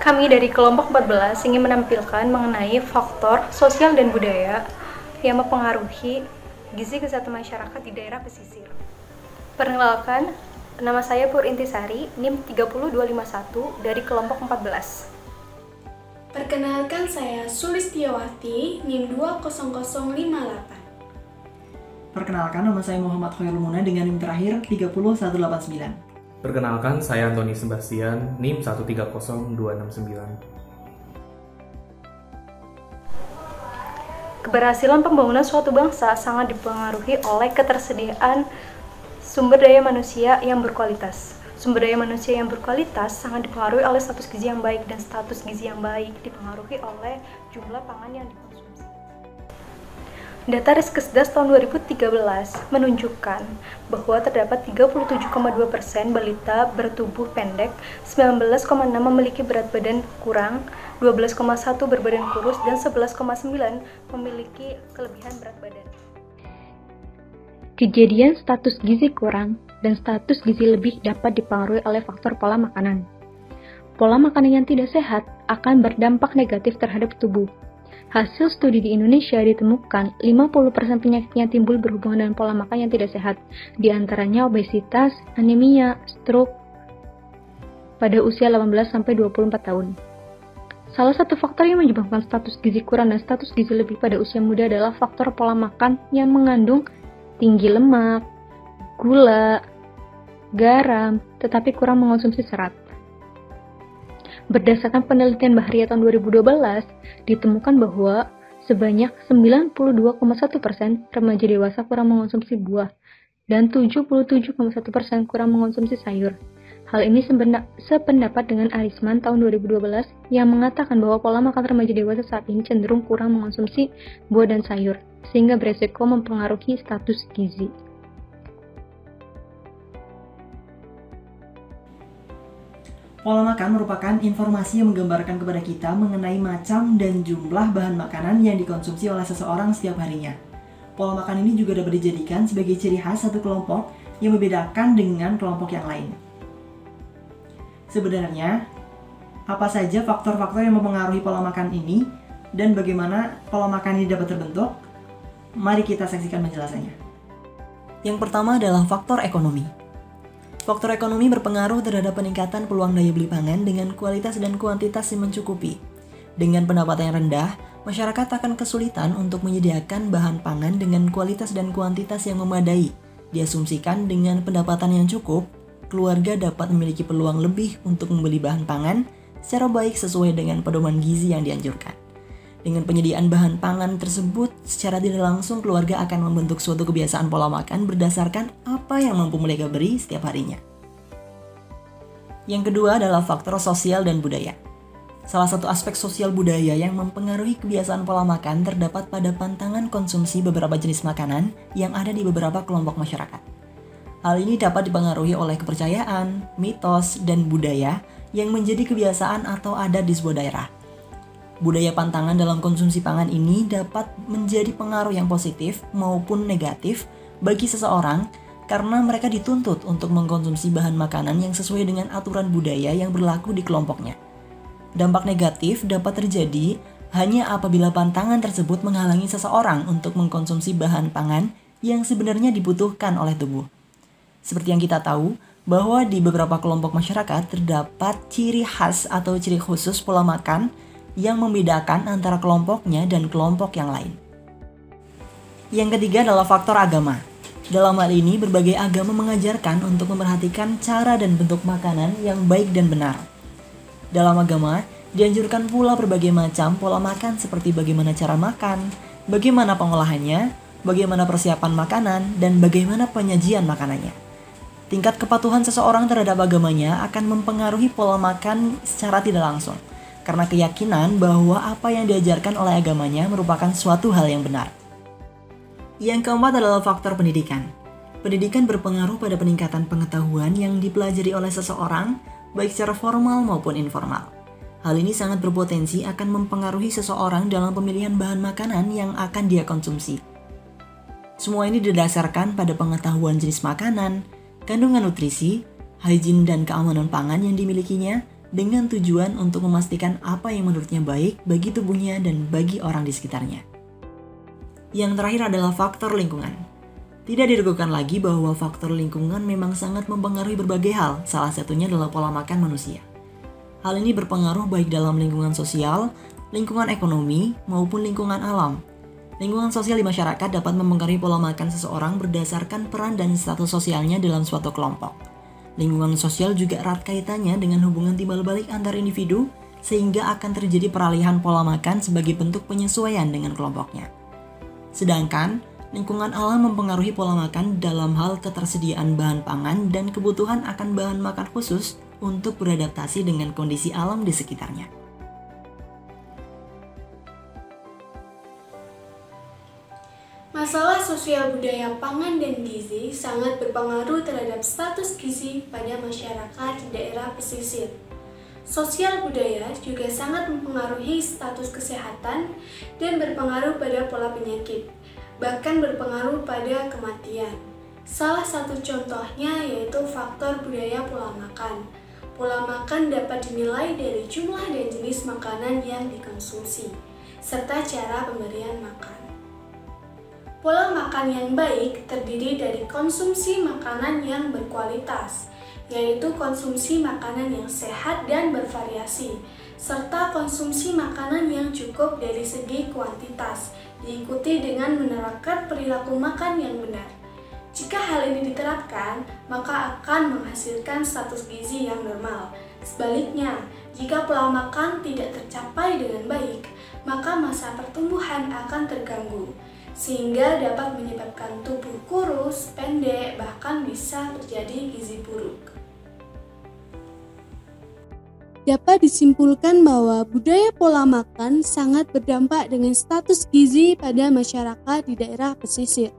Kami dari kelompok 14 ingin menampilkan mengenai faktor sosial dan budaya yang mempengaruhi gizi kesehatan masyarakat di daerah pesisir. Perkenalkan, nama saya Pur Intisari, NIM 30251 dari kelompok 14. Perkenalkan, saya Sulistiawati, NIM 20058. Perkenalkan, nama saya Muhammad Khairul Muna dengan NIM terakhir 30189. Perkenalkan, saya Antoni Sebastian, NIM 130269. Keberhasilan pembangunan suatu bangsa sangat dipengaruhi oleh ketersediaan sumber daya manusia yang berkualitas. Sumber daya manusia yang berkualitas sangat dipengaruhi oleh status gizi yang baik, dan status gizi yang baik dipengaruhi oleh jumlah pangan yang dikonsumsi. Data Riskesdas tahun 2013 menunjukkan bahwa terdapat 37,2% balita bertubuh pendek, 19,6% memiliki berat badan kurang, 12,1% berbadan kurus, dan 11,9% memiliki kelebihan berat badan. Kejadian status gizi kurang dan status gizi lebih dapat dipengaruhi oleh faktor pola makanan. Pola makanan yang tidak sehat akan berdampak negatif terhadap tubuh. Hasil studi di Indonesia ditemukan 50% penyakit yang timbul berhubungan dengan pola makan yang tidak sehat, di antaranya obesitas, anemia, stroke pada usia 18-24 tahun. Salah satu faktor yang menyebabkan status gizi kurang dan status gizi lebih pada usia muda adalah faktor pola makan yang mengandung tinggi lemak, gula, garam, tetapi kurang mengonsumsi serat. Berdasarkan penelitian Bahria tahun 2012, ditemukan bahwa sebanyak 92,1% remaja dewasa kurang mengonsumsi buah dan 77,1% kurang mengonsumsi sayur. Hal ini sependapat dengan Arisman tahun 2012 yang mengatakan bahwa pola makan remaja dewasa saat ini cenderung kurang mengonsumsi buah dan sayur, sehingga beresiko mempengaruhi status gizi. Pola makan merupakan informasi yang menggambarkan kepada kita mengenai macam dan jumlah bahan makanan yang dikonsumsi oleh seseorang setiap harinya. Pola makan ini juga dapat dijadikan sebagai ciri khas satu kelompok yang membedakan dengan kelompok yang lain. Sebenarnya, apa saja faktor-faktor yang mempengaruhi pola makan ini dan bagaimana pola makan ini dapat terbentuk? Mari kita saksikan penjelasannya. Yang pertama adalah faktor ekonomi. Faktor ekonomi berpengaruh terhadap peningkatan peluang daya beli pangan dengan kualitas dan kuantitas yang mencukupi. Dengan pendapatan yang rendah, masyarakat akan kesulitan untuk menyediakan bahan pangan dengan kualitas dan kuantitas yang memadai. Diasumsikan dengan pendapatan yang cukup, keluarga dapat memiliki peluang lebih untuk membeli bahan pangan secara baik sesuai dengan pedoman gizi yang dianjurkan. Dengan penyediaan bahan pangan tersebut, secara tidak langsung keluarga akan membentuk suatu kebiasaan pola makan berdasarkan apa yang mampu mereka beri setiap harinya. Yang kedua adalah faktor sosial dan budaya. Salah satu aspek sosial budaya yang mempengaruhi kebiasaan pola makan terdapat pada pantangan konsumsi beberapa jenis makanan yang ada di beberapa kelompok masyarakat. Hal ini dapat dipengaruhi oleh kepercayaan, mitos, dan budaya yang menjadi kebiasaan atau adat di sebuah daerah. Budaya pantangan dalam konsumsi pangan ini dapat menjadi pengaruh yang positif maupun negatif bagi seseorang karena mereka dituntut untuk mengkonsumsi bahan makanan yang sesuai dengan aturan budaya yang berlaku di kelompoknya. Dampak negatif dapat terjadi hanya apabila pantangan tersebut menghalangi seseorang untuk mengkonsumsi bahan pangan yang sebenarnya dibutuhkan oleh tubuh. Seperti yang kita tahu, bahwa di beberapa kelompok masyarakat terdapat ciri khas atau ciri khusus pola makan yang membedakan antara kelompoknya dan kelompok yang lain. Yang ketiga adalah faktor agama. Dalam hal ini, berbagai agama mengajarkan untuk memerhatikan cara dan bentuk makanan yang baik dan benar. Dalam agama, dianjurkan pula berbagai macam pola makan seperti bagaimana cara makan, bagaimana pengolahannya, bagaimana persiapan makanan, dan bagaimana penyajian makanannya. Tingkat kepatuhan seseorang terhadap agamanya akan mempengaruhi pola makan secara tidak langsung, karena keyakinan bahwa apa yang diajarkan oleh agamanya merupakan suatu hal yang benar. Yang keempat adalah faktor pendidikan. Pendidikan berpengaruh pada peningkatan pengetahuan yang dipelajari oleh seseorang, baik secara formal maupun informal. Hal ini sangat berpotensi akan mempengaruhi seseorang dalam pemilihan bahan makanan yang akan dia konsumsi. Semua ini didasarkan pada pengetahuan jenis makanan, kandungan nutrisi, higien dan keamanan pangan yang dimilikinya, dengan tujuan untuk memastikan apa yang menurutnya baik bagi tubuhnya dan bagi orang di sekitarnya. Yang terakhir adalah faktor lingkungan. Tidak diragukan lagi bahwa faktor lingkungan memang sangat mempengaruhi berbagai hal, salah satunya adalah pola makan manusia. Hal ini berpengaruh baik dalam lingkungan sosial, lingkungan ekonomi, maupun lingkungan alam. Lingkungan sosial di masyarakat dapat mempengaruhi pola makan seseorang berdasarkan peran dan status sosialnya dalam suatu kelompok. Lingkungan sosial juga erat kaitannya dengan hubungan timbal balik antar individu, sehingga akan terjadi peralihan pola makan sebagai bentuk penyesuaian dengan kelompoknya. Sedangkan, lingkungan alam mempengaruhi pola makan dalam hal ketersediaan bahan pangan dan kebutuhan akan bahan makan khusus untuk beradaptasi dengan kondisi alam di sekitarnya. Masalah sosial budaya pangan dan gizi sangat berpengaruh terhadap status gizi pada masyarakat di daerah pesisir. Sosial budaya juga sangat mempengaruhi status kesehatan dan berpengaruh pada pola penyakit, bahkan berpengaruh pada kematian. Salah satu contohnya yaitu faktor budaya pola makan. Pola makan dapat dinilai dari jumlah dan jenis makanan yang dikonsumsi, serta cara pemberian makan. Pola makan yang baik terdiri dari konsumsi makanan yang berkualitas, yaitu konsumsi makanan yang sehat dan bervariasi, serta konsumsi makanan yang cukup dari segi kuantitas, diikuti dengan menerapkan perilaku makan yang benar. Jika hal ini diterapkan, maka akan menghasilkan status gizi yang normal. Sebaliknya, jika pola makan tidak tercapai dengan baik, maka masa pertumbuhan akan terganggu, sehingga dapat menyebabkan tubuh kurus, pendek, bahkan bisa terjadi gizi buruk. Dapat disimpulkan bahwa budaya pola makan sangat berdampak dengan status gizi pada masyarakat di daerah pesisir,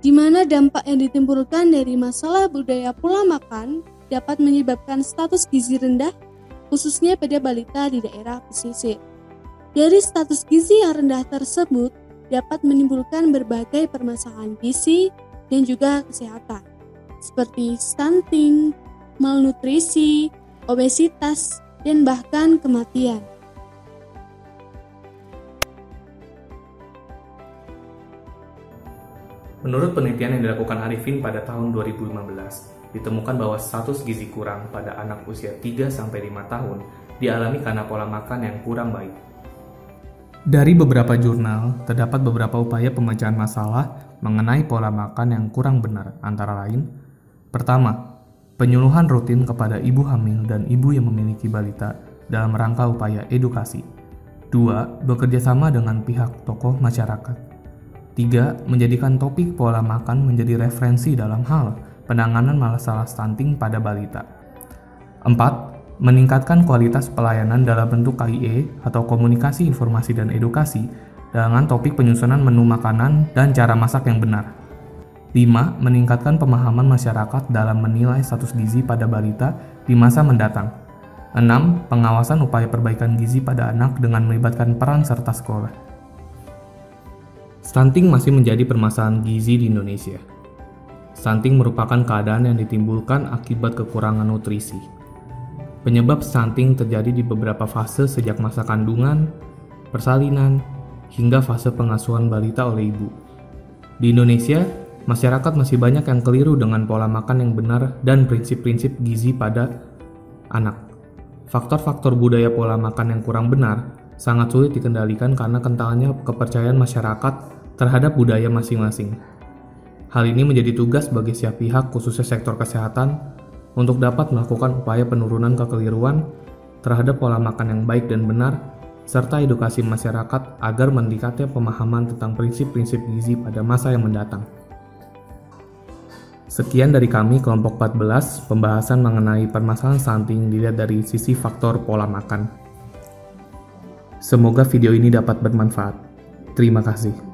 di mana dampak yang ditimbulkan dari masalah budaya pola makan dapat menyebabkan status gizi rendah, khususnya pada balita di daerah pesisir. Dari status gizi yang rendah tersebut, dapat menimbulkan berbagai permasalahan gizi dan juga kesehatan, seperti stunting, malnutrisi, obesitas, dan bahkan kematian. Menurut penelitian yang dilakukan Arifin pada tahun 2015, ditemukan bahwa status gizi kurang pada anak usia 3-5 tahun dialami karena pola makan yang kurang baik. Dari beberapa jurnal, terdapat beberapa upaya pemecahan masalah mengenai pola makan yang kurang benar, antara lain: pertama, penyuluhan rutin kepada ibu hamil dan ibu yang memiliki balita dalam rangka upaya edukasi. 2. Bekerja sama dengan pihak tokoh masyarakat. 3. Menjadikan topik pola makan menjadi referensi dalam hal penanganan masalah stunting pada balita. 4. Meningkatkan kualitas pelayanan dalam bentuk KIE atau komunikasi informasi dan edukasi dengan topik penyusunan menu makanan dan cara masak yang benar. 5. Meningkatkan pemahaman masyarakat dalam menilai status gizi pada balita di masa mendatang. 6. Pengawasan upaya perbaikan gizi pada anak dengan melibatkan peran serta sekolah. Stunting masih menjadi permasalahan gizi di Indonesia. Stunting merupakan keadaan yang ditimbulkan akibat kekurangan nutrisi. Penyebab stunting terjadi di beberapa fase sejak masa kandungan, persalinan, hingga fase pengasuhan balita oleh ibu. Di Indonesia, masyarakat masih banyak yang keliru dengan pola makan yang benar dan prinsip-prinsip gizi pada anak. Faktor-faktor budaya pola makan yang kurang benar sangat sulit dikendalikan karena kentalnya kepercayaan masyarakat terhadap budaya masing-masing. Hal ini menjadi tugas bagi setiap pihak, khususnya sektor kesehatan, untuk dapat melakukan upaya penurunan kekeliruan terhadap pola makan yang baik dan benar, serta edukasi masyarakat agar meningkatnya pemahaman tentang prinsip-prinsip gizi pada masa yang mendatang. Sekian dari kami kelompok 14, pembahasan mengenai permasalahan stunting dilihat dari sisi faktor pola makan. Semoga video ini dapat bermanfaat. Terima kasih.